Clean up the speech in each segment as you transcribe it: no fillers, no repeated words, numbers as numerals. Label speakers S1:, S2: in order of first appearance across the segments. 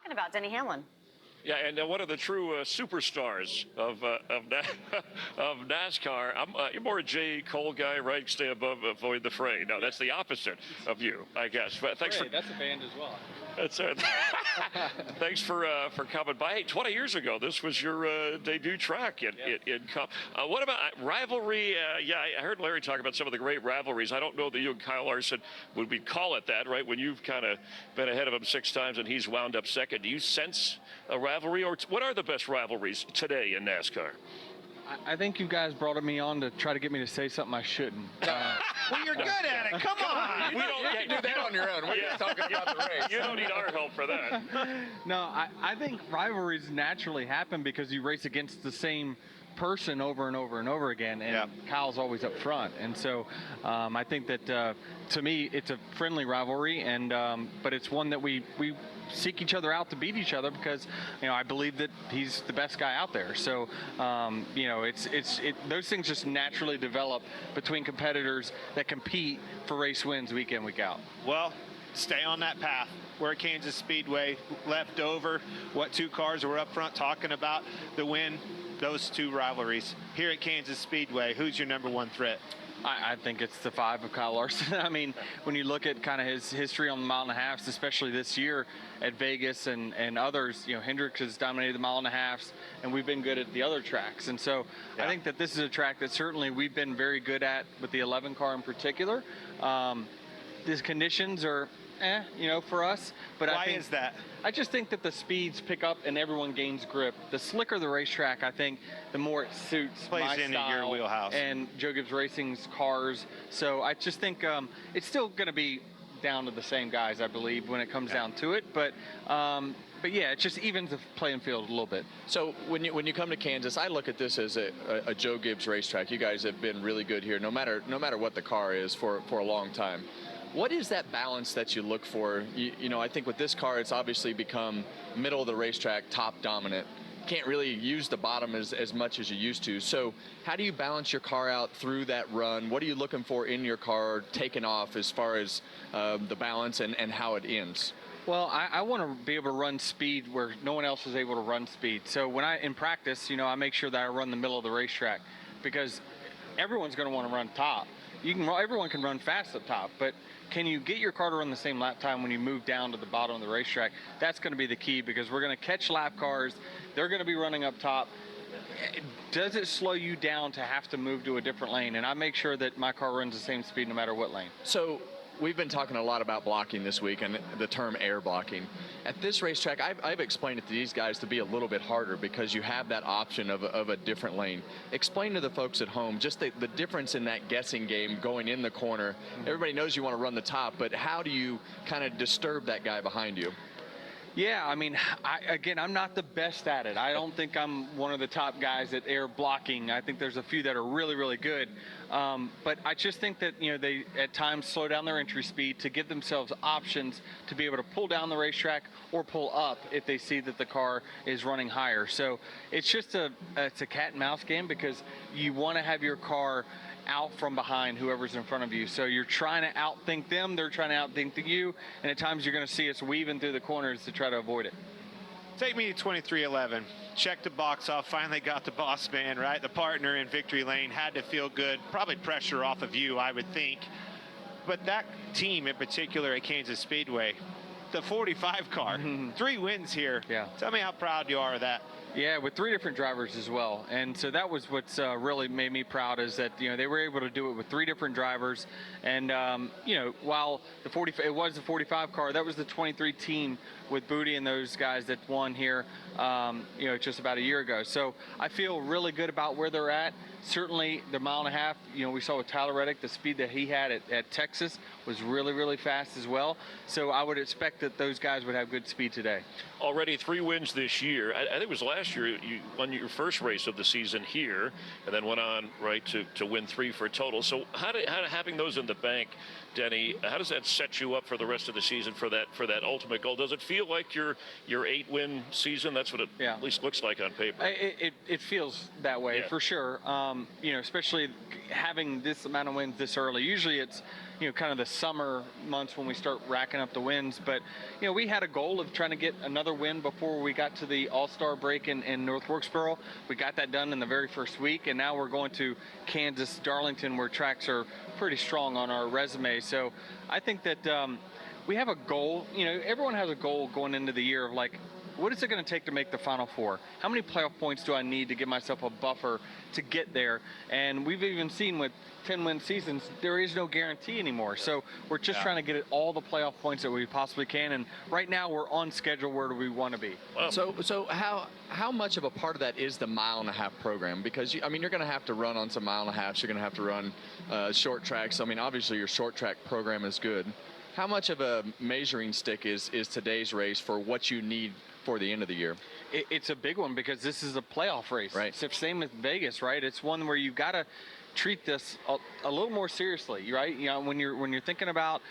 S1: talking about, Denny Hamlin.
S2: Yeah, and one of the true superstars of NASCAR. You're more a J. Cole guy, right? Stay above, avoid the fray. No, that's the opposite of you, I guess. But thanks for
S3: that's a band as well.
S2: That's it. Thanks for coming by. Hey, 20 years ago, this was your debut track in Cup. What about rivalry? I heard Larry talk about some of the great rivalries. I don't know that you and Kyle Larson would we call it that, right? When you've kind of been ahead of him 6 times and he's wound up second. Do you sense a rivalry, or what are the best rivalries today in NASCAR?
S3: I think you guys brought me on to try to get me to say something I shouldn't.
S4: Well, you're good at it. Come on.
S2: We don't
S4: do that on your own. We're just talking about the race.
S2: You don't need our help for that.
S3: No, I think rivalries naturally happen because you race against the same person over and over and over again, and Kyle's always up front. And so I think that to me it's a friendly rivalry, and but it's one that we seek each other out to beat each other because I believe that he's the best guy out there. So those things just naturally develop between competitors that compete for race wins week in, week out.
S4: Well, stay on that path. We're at Kansas Speedway, left over what 2 cars were up front talking about the win. Those 2 rivalries here at Kansas Speedway. Who's your number 1 threat?
S3: I think it's the 5 of Kyle Larson. I mean, when you look at kind of his history on the mile and a halves, especially this year at Vegas and others, Hendrick has dominated the mile and a halves, and we've been good at the other tracks. And so I think that this is a track that certainly we've been very good at with the 11 car in particular. These conditions are for us. But
S4: why is that?
S3: I just think that the speeds pick up and everyone gains grip. The slicker the racetrack, I think, the more it suits my
S4: into
S3: style
S4: your wheelhouse
S3: and Joe Gibbs Racing's cars. So I just think it's still going to be down to the same guys, I believe, when it comes down to it. But yeah, it just evens the playing field a little bit.
S5: So when you come to Kansas, I look at this as a Joe Gibbs racetrack. You guys have been really good here, no matter what the car is, for a long time. What is that balance that you look for? I think with this car, it's obviously become middle of the racetrack, top dominant. Can't really use the bottom as much as you used to. So how do you balance your car out through that run? What are you looking for in your car taking off as far as the balance and how it ends?
S3: Well, I want to be able to run speed where no one else is able to run speed. So when in practice, I make sure that I run the middle of the racetrack because everyone's going to want to run top. Everyone can run fast up top, but can you get your car to run the same lap time when you move down to the bottom of the racetrack? That's going to be the key because we're going to catch lap cars. They're going to be running up top. Does it slow you down to have to move to a different lane? And I make sure that my car runs the same speed no matter what lane.
S5: So we've been talking a lot about blocking this week and the term air blocking. At this racetrack, I've explained it to these guys to be a little bit harder because you have that option of a different lane. Explain to the folks at home just the difference in that guessing game going in the corner. Everybody knows you want to run the top, but how do you kind of disturb that guy behind you?
S3: Yeah, I mean, I'm not the best at it. I don't think I'm one of the top guys at air blocking. I think there's a few that are really, really good. But I just think that, they at times slow down their entry speed to give themselves options to be able to pull down the racetrack or pull up if they see that the car is running higher. So it's just it's a cat and mouse game because you want to have your car out from behind whoever's in front of you. So you're trying to outthink them, they're trying to outthink you, and at times you're going to see us weaving through the corners to try to avoid it.
S4: Take me to 2311. Check the box off. Finally got the boss man, right? The partner in victory lane. Had to feel good. Probably pressure off of you, I would think. But that team in particular at Kansas Speedway, the 45 car, 3 wins here.
S3: Yeah.
S4: Tell me how proud you are of that.
S3: Yeah, with 3 different drivers as well. And so that was what's really made me proud is that, they were able to do it with 3 different drivers. And, while it was the 45 car, that was the 23 team with Booty and those guys that won here, just about a year ago. So I feel really good about where they're at. Certainly the mile and a half, we saw with Tyler Reddick, the speed that he had at Texas was really, really fast as well. So I would expect that those guys would have good speed today.
S2: Already 3 wins this year. I think it was last year you won your first race of the season here and then went on, right, to win 3 for a total. So how having those in the bank, Denny, how does that set you up for the rest of the season for that ultimate goal? Does it feel like your 8-win season? That's what it at least looks like on paper.
S3: It feels that way for sure. especially having this amount of wins this early. Usually it's, kind of the summer months when we start racking up the wins. But, we had a goal of trying to get another win before we got to the All-Star break in North Wilkesboro. We got that done in the very first week, and now we're going to Kansas, Darlington, where tracks are pretty strong on our resume. So I think that we have a goal. Everyone has a goal going into the year of like, what is it going to take to make the Final Four? How many playoff points do I need to give myself a buffer to get there? And we've even seen with 10-win seasons, there is no guarantee anymore. So we're just trying to get all the playoff points that we possibly can. And right now we're on schedule. Where do we want to be?
S2: Well,
S5: So how much of a part of that is the mile-and-a-half program? Because, you're going to have to run on some mile-and-a-halves. You're going to have to run short tracks. I mean, obviously your short track program is good. How much of a measuring stick is today's race for what you need for the end of the year?
S3: It's a big one because this is a playoff race.
S5: Right.
S3: It's the same as Vegas, right? It's one where you've got to treat this a little more seriously, right? When you're thinking about,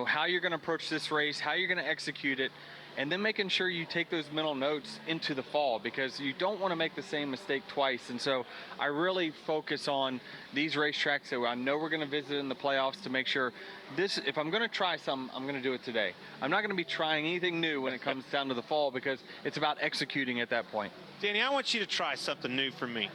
S3: how you're going to approach this race, how you're going to execute it, and then making sure you take those mental notes into the fall because you don't want to make the same mistake twice. And so I really focus on these racetracks that I know we're going to visit in the playoffs to make sure if I'm going to try something, I'm going to do it today. I'm not going to be trying anything new when it comes down to the fall because it's about executing at that point.
S4: Danny, I want you to try something new for me.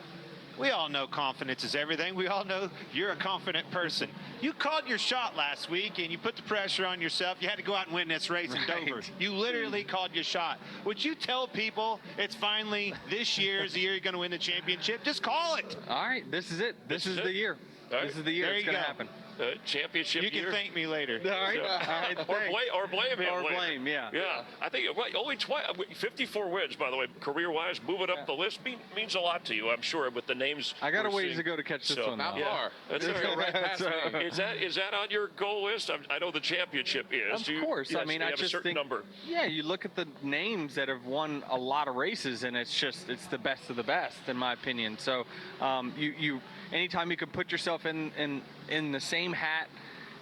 S4: We all know confidence is everything. We all know you're a confident person. You called your shot last week and you put the pressure on yourself. You had to go out and win this race in Dover. You literally called your shot. Would you tell people it's finally this year is the year you're going to win the championship? Just call it.
S3: All right, this is it. This is the year.
S2: Right.
S3: This is the year
S4: There
S3: it's
S4: you
S3: going to
S4: go.
S3: happen.
S2: Championship
S4: You can
S2: year.
S4: thank me later.
S3: All right.
S2: So-
S3: All right,
S2: or blame him.
S3: Or
S2: later.
S3: blame, yeah.
S2: Yeah, I think only 54 wins, by the way, career-wise. Moving up the list means a lot to you, I'm sure, with the names.
S3: I got a
S2: we're
S3: ways
S2: seeing.
S3: to go to catch this
S2: So,
S3: one. Though.
S5: Not far.
S2: That's
S5: Just
S2: all
S5: go
S2: right.
S5: right past me.
S2: Is that on your goal list? I know the championship is.
S3: Of course.
S2: Yes,
S3: I mean,
S2: you
S3: I
S2: have
S3: just
S2: a certain
S3: think,
S2: number.
S3: Yeah, you look at the names that have won a lot of races, and it's the best of the best, in my opinion. So, anytime you can put yourself in the same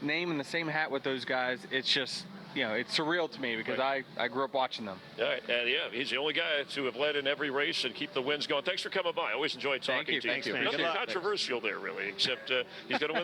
S3: name in the same hat with those guys, it's just, it's surreal to me because I grew up watching them.
S2: All right, and he's the only guy to have led in every race and keep the wins going. Thanks for coming by. I always enjoy talking
S3: you.
S2: to you.
S3: Thanks, man.
S2: Nothing
S4: Good luck.
S2: controversial there, really, except he's going to win.